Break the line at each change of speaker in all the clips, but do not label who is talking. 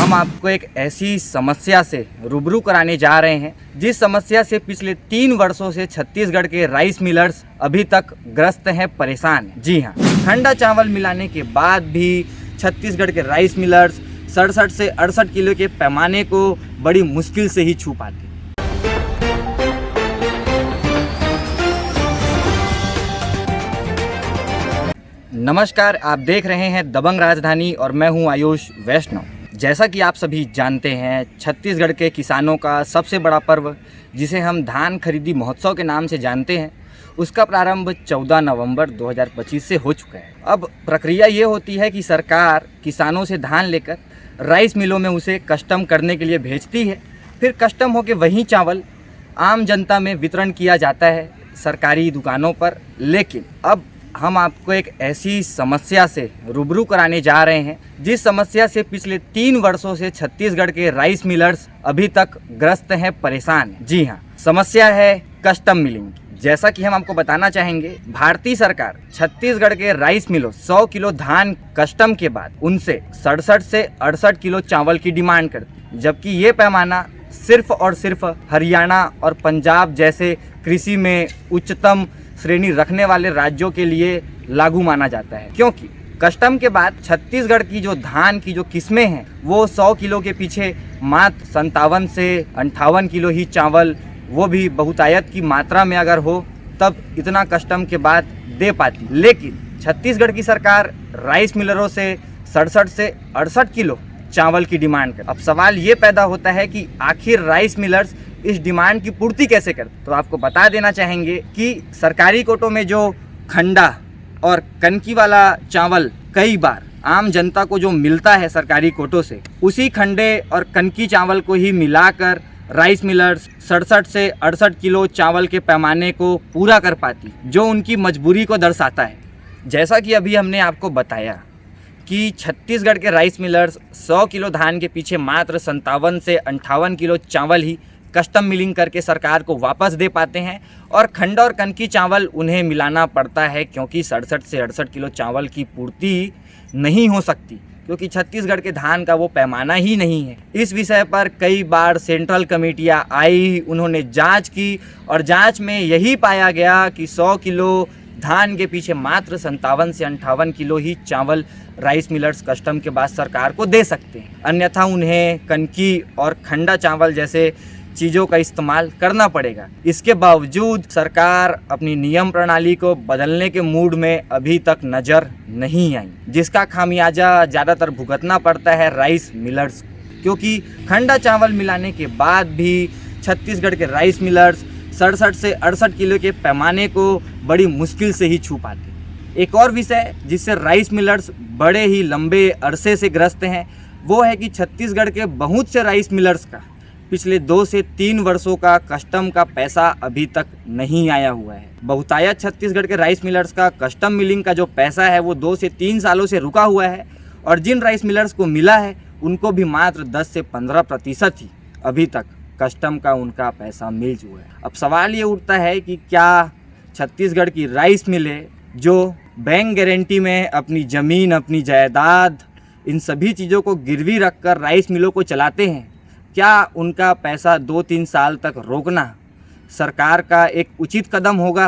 हम आपको एक ऐसी समस्या से रूबरू कराने जा रहे हैं जिस समस्या से पिछले 3 वर्षों से छत्तीसगढ़ के राइस मिलर्स अभी तक ग्रस्त हैं, परेशान हैं। जी हाँ, ठंडा चावल मिलाने के बाद भी छत्तीसगढ़ के राइस मिलर्स 67 से 68 किलो के पैमाने को बड़ी मुश्किल से ही छू पाते। नमस्कार, आप देख रहे हैं दबंग राजधानी और मैं हूं आयुष वैष्णव। जैसा कि आप सभी जानते हैं, छत्तीसगढ़ के किसानों का सबसे बड़ा पर्व जिसे हम धान खरीदी महोत्सव के नाम से जानते हैं, उसका प्रारंभ 14 नवंबर 2025 से हो चुका है। अब प्रक्रिया ये होती है कि सरकार किसानों से धान लेकर राइस मिलों में उसे कस्टम करने के लिए भेजती है। फिर कस्टम होकर वही चावल आम जनता में वितरण किया जाता है सरकारी दुकानों पर। लेकिन अब हम आपको एक ऐसी समस्या से रूबरू कराने जा रहे हैं जिस समस्या से पिछले 3 वर्षों से छत्तीसगढ़ के राइस मिलर्स अभी तक ग्रस्त हैं, परेशान हैं। जी हाँ, समस्या है कस्टम मिलिंग की। जैसा कि हम आपको बताना चाहेंगे, भारतीय सरकार छत्तीसगढ़ के राइस मिलों 100 किलो धान कस्टम के बाद उनसे 67 से 68 किलो चावल की डिमांड करती, जबकि ये पैमाना सिर्फ और सिर्फ हरियाणा और पंजाब जैसे कृषि में उच्चतम श्रेणी रखने वाले राज्यों के लिए लागू माना जाता है, क्योंकि कस्टम के बाद छत्तीसगढ़ की जो धान की जो किस्में हैं वो 100 किलो के पीछे मात्र 57 से 58 किलो ही चावल, वो भी बहुतायत की मात्रा में अगर हो तब इतना कस्टम के बाद दे पाती। लेकिन छत्तीसगढ़ की सरकार राइस मिलरों से 67 से 68 किलो चावल की डिमांड कर। अब सवाल ये पैदा होता है कि आखिर राइस मिलर्स इस डिमांड की पूर्ति कैसे करते। तो आपको बता देना चाहेंगे कि सरकारी कोटों में जो खंडा और कनकी वाला चावल कई बार आम जनता को जो मिलता है सरकारी कोटों से, उसी खंडे और कनकी चावल को ही मिलाकर राइस मिलर्स 67 से 68 किलो चावल के पैमाने को पूरा कर पाती, जो उनकी मजबूरी को दर्शाता है। जैसा कि अभी हमने आपको बताया कि छत्तीसगढ़ के राइस मिलर्स 100 किलो धान के पीछे मात्र 57 से 58 किलो चावल ही कस्टम मिलिंग करके सरकार को वापस दे पाते हैं, और खंड और कनकी चावल उन्हें मिलाना पड़ता है क्योंकि 67 से 68 किलो चावल की पूर्ति नहीं हो सकती, क्योंकि छत्तीसगढ़ के धान का वो पैमाना ही नहीं है। इस विषय पर कई बार सेंट्रल कमेटियां आई, उन्होंने जांच की और जांच में यही पाया गया कि 100 किलो धान के पीछे मात्र 57 से 58 किलो ही चावल राइस मिलर्स कस्टम के बाद सरकार को दे सकते हैं, अन्यथा उन्हें कनकी और खंडा चावल जैसे चीज़ों का इस्तेमाल करना पड़ेगा। इसके बावजूद सरकार अपनी नियम प्रणाली को बदलने के मूड में अभी तक नज़र नहीं आई, जिसका खामियाजा ज़्यादातर भुगतना पड़ता है राइस मिलर्स, क्योंकि खंडा चावल मिलाने के बाद भी छत्तीसगढ़ के राइस मिलर्स 67 से 68 किलो के पैमाने को बड़ी मुश्किल से ही छू पाते। एक और विषय जिससे राइस मिलर्स बड़े ही लंबे अरसे से ग्रस्त हैं, वो है कि छत्तीसगढ़ के बहुत से राइस मिलर्स का पिछले 2 से 3 वर्षों का कस्टम का पैसा अभी तक नहीं आया हुआ है। बहुतायत छत्तीसगढ़ के राइस मिलर्स का कस्टम मिलिंग का जो पैसा है वो 2 से 3 सालों से रुका हुआ है, और जिन राइस मिलर्स को मिला है उनको भी मात्र 10 से 15% ही अभी तक कस्टम का उनका पैसा मिल चुका है। अब सवाल ये उठता है कि क्या छत्तीसगढ़ की राइस मिलें जो बैंक गारंटी में अपनी ज़मीन, अपनी जायदाद, इन सभी चीज़ों को गिरवी रखकर राइस मिलों को चलाते हैं, क्या उनका पैसा 2-3 साल तक रोकना सरकार का एक उचित कदम होगा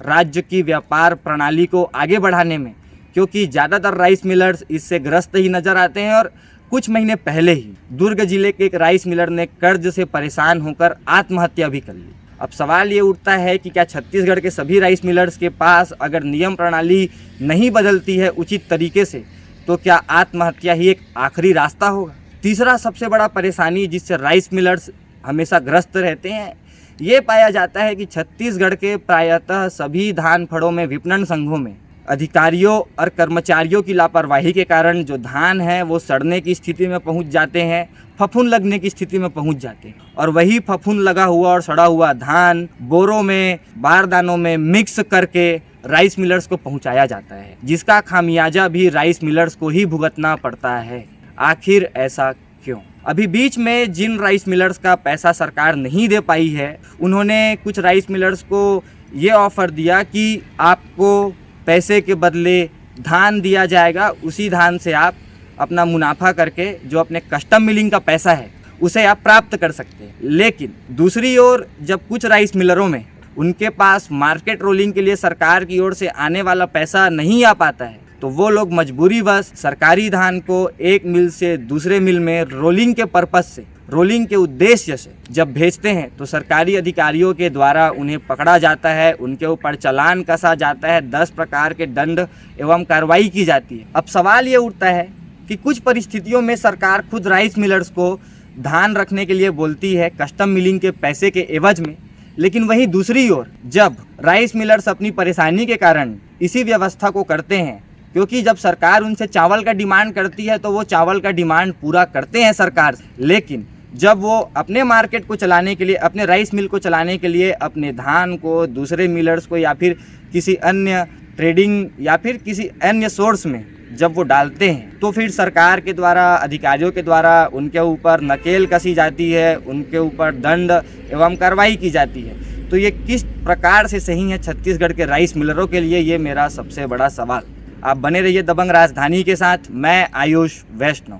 राज्य की व्यापार प्रणाली को आगे बढ़ाने में? क्योंकि ज़्यादातर राइस मिलर्स इससे ग्रस्त ही नज़र आते हैं, और कुछ महीने पहले ही दुर्ग जिले के एक राइस मिलर ने कर्ज से परेशान होकर आत्महत्या भी कर ली। अब सवाल ये उठता है कि क्या छत्तीसगढ़ के सभी राइस मिलर्स के पास अगर नियम प्रणाली नहीं बदलती है उचित तरीके से, तो क्या आत्महत्या ही एक आखिरी रास्ता होगा? तीसरा सबसे बड़ा परेशानी जिससे राइस मिलर्स हमेशा ग्रस्त रहते हैं, ये पाया जाता है कि छत्तीसगढ़ के प्रायतः सभी धान फड़ों में विपणन संघों में अधिकारियों और कर्मचारियों की लापरवाही के कारण जो धान है वो सड़ने की स्थिति में पहुंच जाते हैं, फफूंद लगने की स्थिति में पहुंच जाते हैं, और वही फफूंद लगा हुआ और सड़ा हुआ धान बोरों में, बारदानों में मिक्स करके राइस मिलर्स को पहुंचाया जाता है, जिसका खामियाजा भी राइस मिलर्स को ही भुगतना पड़ता है। आखिर ऐसा क्यों? अभी बीच में जिन राइस मिलर्स का पैसा सरकार नहीं दे पाई है, उन्होंने कुछ राइस मिलर्स को ये ऑफ़र दिया कि आपको पैसे के बदले धान दिया जाएगा, उसी धान से आप अपना मुनाफा करके जो अपने कस्टम मिलिंग का पैसा है उसे आप प्राप्त कर सकते हैं। लेकिन दूसरी ओर जब कुछ राइस मिलरों में उनके पास मार्केट रोलिंग के लिए सरकार की ओर से आने वाला पैसा नहीं आ पाता है, तो वो लोग मजबूरीवश सरकारी धान को एक मिल से दूसरे मिल में रोलिंग के पर्पस से, रोलिंग के उद्देश्य से जब भेजते हैं तो सरकारी अधिकारियों के द्वारा उन्हें पकड़ा जाता है, उनके ऊपर चालान कसा जाता है, 10 प्रकार के दंड एवं कार्रवाई की जाती है। अब सवाल ये उठता है कि कुछ परिस्थितियों में सरकार खुद राइस मिलर्स को धान रखने के लिए बोलती है कस्टम मिलिंग के पैसे के एवज में, लेकिन वहीं दूसरी ओर जब राइस मिलर्स अपनी परेशानी के कारण इसी व्यवस्था को करते हैं, क्योंकि जब सरकार उनसे चावल का डिमांड करती है तो वो चावल का डिमांड पूरा करते हैं सरकार से, लेकिन जब वो अपने मार्केट को चलाने के लिए, अपने राइस मिल को चलाने के लिए अपने धान को दूसरे मिलर्स को या फिर किसी अन्य ट्रेडिंग या फिर किसी अन्य सोर्स में जब वो डालते हैं, तो फिर सरकार के द्वारा, अधिकारियों के द्वारा उनके ऊपर नकेल कसी जाती है, उनके ऊपर दंड एवं कार्रवाई की जाती है। तो ये किस प्रकार से सही है छत्तीसगढ़ के राइस मिलरों के लिए, ये मेरा सबसे बड़ा सवाल। आप बने रहिए दबंग राजधानी के साथ। मैं आयुष वैष्णव।